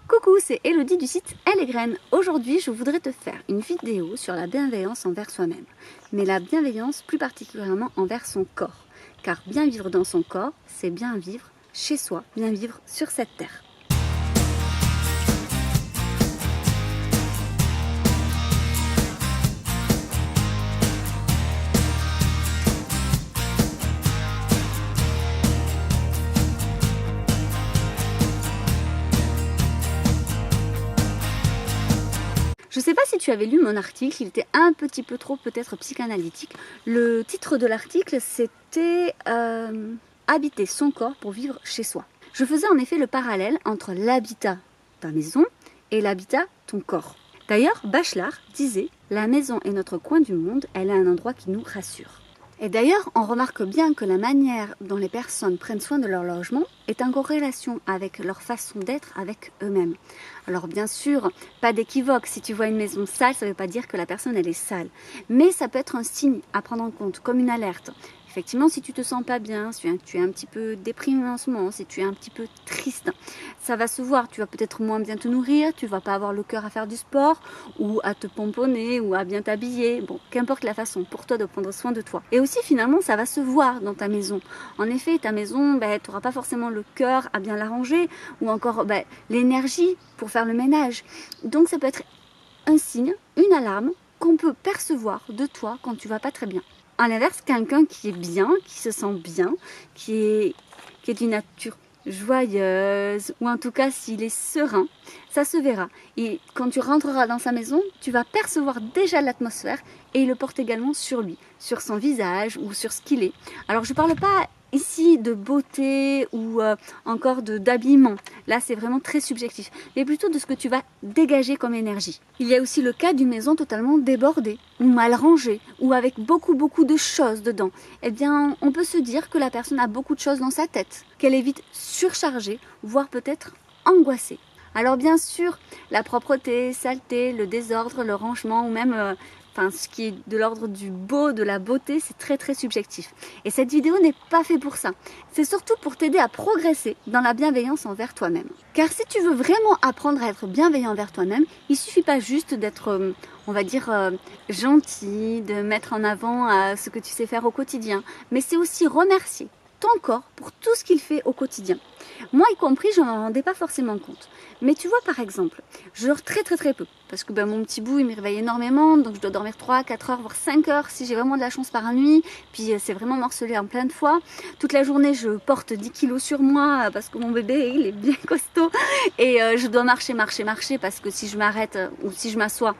Coucou, c'est Elodie du site Elle et Graines. Aujourd'hui, je voudrais te faire une vidéo sur la bienveillance envers soi-même. Mais la bienveillance plus particulièrement envers son corps. Car bien vivre dans son corps, c'est bien vivre chez soi, bien vivre sur cette terre. Je ne sais pas si tu avais lu mon article, il était un petit peu trop peut-être psychanalytique. Le titre de l'article c'était Habiter son corps pour vivre chez soi. Je faisais en effet le parallèle entre l'habitat ta maison et l'habitat ton corps. D'ailleurs, Bachelard disait « La maison est notre coin du monde, elle est un endroit qui nous rassure ». Et d'ailleurs, on remarque bien que la manière dont les personnes prennent soin de leur logement est en corrélation avec leur façon d'être avec eux-mêmes. Alors bien sûr, pas d'équivoque, si tu vois une maison sale, ça ne veut pas dire que la personne elle est sale. Mais ça peut être un signe à prendre en compte, comme une alerte. Effectivement, si tu te sens pas bien, si tu es un petit peu déprimé en ce moment, si tu es un petit peu triste, ça va se voir. Tu vas peut-être moins bien te nourrir, tu vas pas avoir le cœur à faire du sport, ou à te pomponner, ou à bien t'habiller. Bon, qu'importe la façon pour toi de prendre soin de toi. Et aussi, finalement, ça va se voir dans ta maison. En effet, ta maison, tu n'auras pas forcément le cœur à bien la ranger, ou encore l'énergie pour faire le ménage. Donc, ça peut être un signe, une alarme qu'on peut percevoir de toi quand tu vas pas très bien. À l'inverse, quelqu'un qui est bien, qui se sent bien, qui est d'une nature joyeuse, ou en tout cas s'il est serein, ça se verra. Et quand tu rentreras dans sa maison, tu vas percevoir déjà l'atmosphère et il le porte également sur lui, sur son visage ou sur ce qu'il est. Alors je ne parle pas ici de beauté ou encore d'habillement, là c'est vraiment très subjectif, mais plutôt de ce que tu vas dégager comme énergie. Il y a aussi le cas d'une maison totalement débordée, ou mal rangée, ou avec beaucoup de choses dedans. Eh bien, on peut se dire que la personne a beaucoup de choses dans sa tête, qu'elle est vite surchargée, voire peut-être angoissée. Alors bien sûr, la propreté, saleté, le désordre, le rangement ou même ce qui est de l'ordre du beau, de la beauté, c'est très subjectif. Et cette vidéo n'est pas faite pour ça. C'est surtout pour t'aider à progresser dans la bienveillance envers toi-même. Car si tu veux vraiment apprendre à être bienveillant envers toi-même, il ne suffit pas juste d'être, on va dire, gentil, de mettre en avant ce que tu sais faire au quotidien, mais c'est aussi remercier ton corps pour tout ce qu'il fait au quotidien. Moi y compris, je ne m'en rendais pas forcément compte. Mais tu vois par exemple, je dors très peu. Parce que mon petit bout il me réveille énormément, donc je dois dormir 3, 4 heures, voire 5 heures si j'ai vraiment de la chance par nuit. Puis c'est vraiment morcelé en plein de fois. Toute la journée je porte 10 kilos sur moi parce que mon bébé il est bien costaud. Et je dois marcher parce que si je m'arrête ou si je m'assois,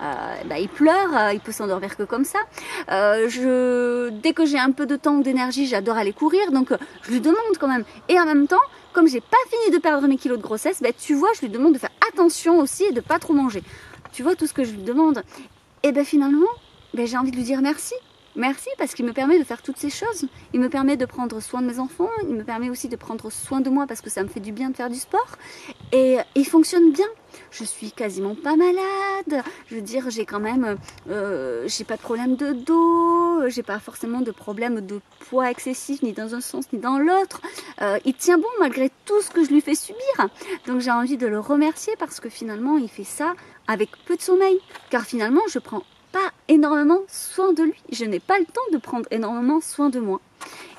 il pleure, il peut s'endormir que comme ça. Dès que j'ai un peu de temps ou d'énergie, j'adore aller courir, donc je lui demande quand même. Et en même temps, comme j'ai pas fini de perdre mes kilos de grossesse, tu vois, je lui demande de faire attention aussi et de pas trop manger. Tu vois tout ce que je lui demande. Et finalement, j'ai envie de lui dire merci. Merci parce qu'il me permet de faire toutes ces choses. Il me permet de prendre soin de mes enfants, il me permet aussi de prendre soin de moi parce que ça me fait du bien de faire du sport. Et il fonctionne bien. Je suis quasiment pas malade. Je veux dire, j'ai quand même, j'ai pas de problème de dos, j'ai pas forcément de problème de poids excessif ni dans un sens ni dans l'autre. Il tient bon malgré tout ce que je lui fais subir. Donc j'ai envie de le remercier parce que finalement il fait ça avec peu de sommeil. Car finalement je prends pas énormément soin de lui. Je n'ai pas le temps de prendre énormément soin de moi.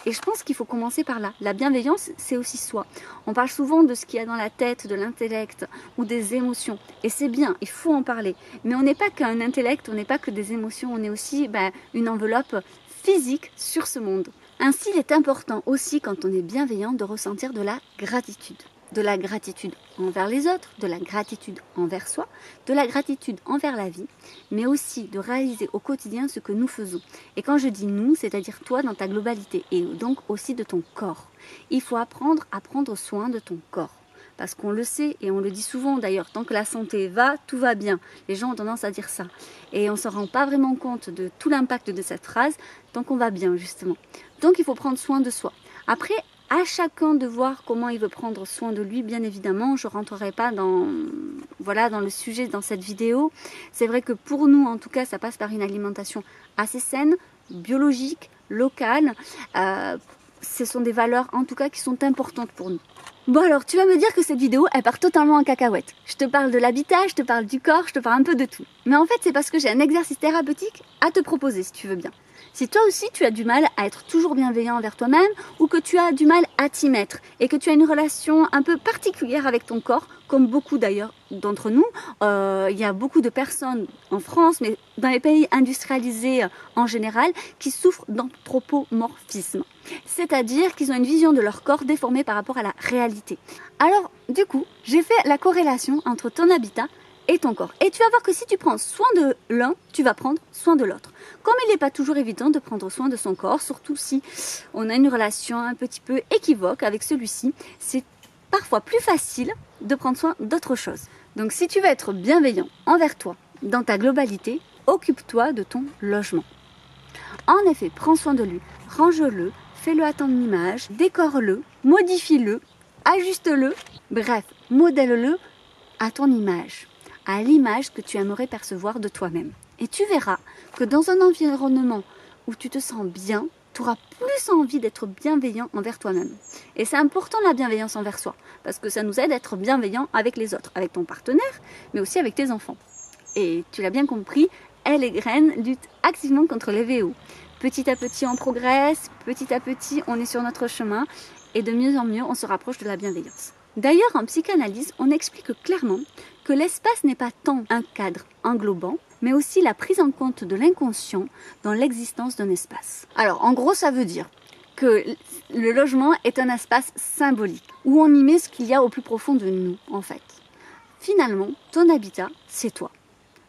Et je pense qu'il faut commencer par là. La bienveillance, c'est aussi soi. On parle souvent de ce qu'il y a dans la tête, de l'intellect ou des émotions. Et c'est bien, il faut en parler. Mais on n'est pas qu'un intellect, on n'est pas que des émotions, on est aussi une enveloppe physique sur ce monde. Ainsi, il est important aussi, quand on est bienveillant, de ressentir de la gratitude. De la gratitude envers les autres, de la gratitude envers soi, de la gratitude envers la vie, mais aussi de réaliser au quotidien ce que nous faisons. Et quand je dis nous, c'est-à-dire toi dans ta globalité, et donc aussi de ton corps. Il faut apprendre à prendre soin de ton corps. Parce qu'on le sait et on le dit souvent d'ailleurs, tant que la santé va, tout va bien. Les gens ont tendance à dire ça. Et on ne se rend pas vraiment compte de tout l'impact de cette phrase tant qu'on va bien justement. Donc il faut prendre soin de soi. Après, à chacun de voir comment il veut prendre soin de lui, bien évidemment. Je ne rentrerai pas dans le sujet dans cette vidéo. C'est vrai que pour nous, en tout cas, ça passe par une alimentation assez saine, biologique, locale. ce sont des valeurs en tout cas qui sont importantes pour nous. Bon alors, tu vas me dire que cette vidéo, elle part totalement en cacahuète. Je te parle de l'habitat, je te parle du corps, je te parle un peu de tout. Mais en fait, c'est parce que j'ai un exercice thérapeutique à te proposer, si tu veux bien. Si toi aussi, tu as du mal à être toujours bienveillant envers toi-même, ou que tu as du mal à t'y mettre, et que tu as une relation un peu particulière avec ton corps, comme beaucoup d'ailleurs d'entre nous, il y a beaucoup de personnes en France, mais dans les pays industrialisés en général, qui souffrent d'anthropomorphisme. C'est-à-dire qu'ils ont une vision de leur corps déformée par rapport à la réalité. Alors, du coup, j'ai fait la corrélation entre ton habitat et ton corps. Et tu vas voir que si tu prends soin de l'un, tu vas prendre soin de l'autre. Comme il n'est pas toujours évident de prendre soin de son corps, surtout si on a une relation un petit peu équivoque avec celui-ci, c'est parfois plus facile de prendre soin d'autre chose. Donc si tu veux être bienveillant envers toi, dans ta globalité, occupe-toi de ton logement. En effet, prends soin de lui, range-le, fais-le à ton image, décore-le, modifie-le, ajuste-le, bref, modèle-le à ton image, à l'image que tu aimerais percevoir de toi-même. Et tu verras que dans un environnement où tu te sens bien, tu auras plus envie d'être bienveillant envers toi-même. Et c'est important la bienveillance envers soi, parce que ça nous aide à être bienveillant avec les autres, avec ton partenaire, mais aussi avec tes enfants. Et tu l'as bien compris, Elle et Graine luttent activement contre les VO. Petit à petit, on progresse, petit à petit, on est sur notre chemin, et de mieux en mieux, on se rapproche de la bienveillance. D'ailleurs, en psychanalyse, on explique clairement que l'espace n'est pas tant un cadre englobant, mais aussi la prise en compte de l'inconscient dans l'existence d'un espace. Alors, en gros, ça veut dire que le logement est un espace symbolique, où on y met ce qu'il y a au plus profond de nous, en fait. Finalement, ton habitat, c'est toi.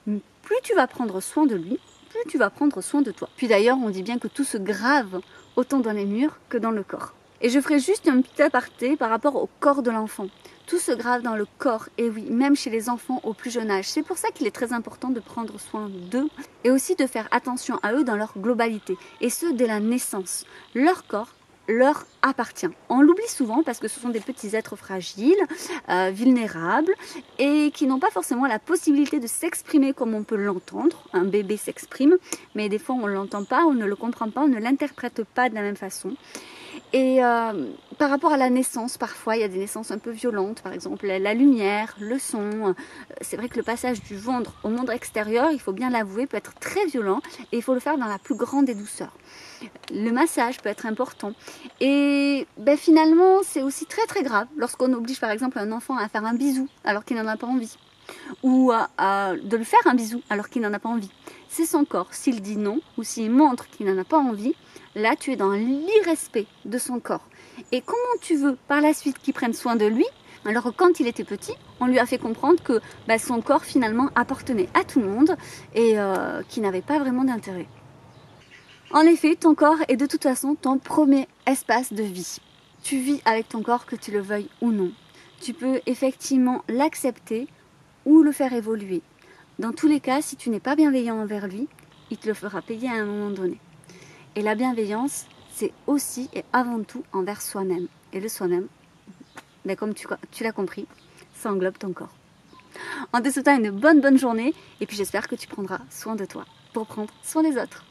Plus tu vas prendre soin de lui, plus tu vas prendre soin de toi. Puis d'ailleurs, on dit bien que tout se grave autant dans les murs que dans le corps. Et je ferai juste un petit aparté par rapport au corps de l'enfant. Tout se grave dans le corps, et oui, même chez les enfants au plus jeune âge. C'est pour ça qu'il est très important de prendre soin d'eux et aussi de faire attention à eux dans leur globalité. Et ce, dès la naissance. Leur corps leur appartient. On l'oublie souvent parce que ce sont des petits êtres fragiles, vulnérables et qui n'ont pas forcément la possibilité de s'exprimer comme on peut l'entendre. Un bébé s'exprime, mais des fois on ne l'entend pas, on ne le comprend pas, on ne l'interprète pas de la même façon. Et par rapport à la naissance, parfois il y a des naissances un peu violentes, par exemple la lumière, le son. C'est vrai que le passage du ventre au monde extérieur, il faut bien l'avouer, peut être très violent et il faut le faire dans la plus grande des douceurs. Le massage peut être important et finalement c'est aussi très très grave lorsqu'on oblige par exemple un enfant à faire un bisou alors qu'il n'en a pas envie ou de lui faire un bisou alors qu'il n'en a pas envie. C'est son corps, s'il dit non ou s'il montre qu'il n'en a pas envie, là tu es dans l'irrespect de son corps. Et comment tu veux par la suite qu'il prenne soin de lui alors que quand il était petit, on lui a fait comprendre que son corps finalement appartenait à tout le monde et qu'il n'avait pas vraiment d'intérêt. En effet, ton corps est de toute façon ton premier espace de vie. Tu vis avec ton corps que tu le veuilles ou non. Tu peux effectivement l'accepter ou le faire évoluer. Dans tous les cas, si tu n'es pas bienveillant envers lui, il te le fera payer à un moment donné. Et la bienveillance, c'est aussi et avant tout envers soi-même. Et le soi-même, comme tu l'as compris, ça englobe ton corps. En te souhaitant une bonne journée, et puis j'espère que tu prendras soin de toi pour prendre soin des autres.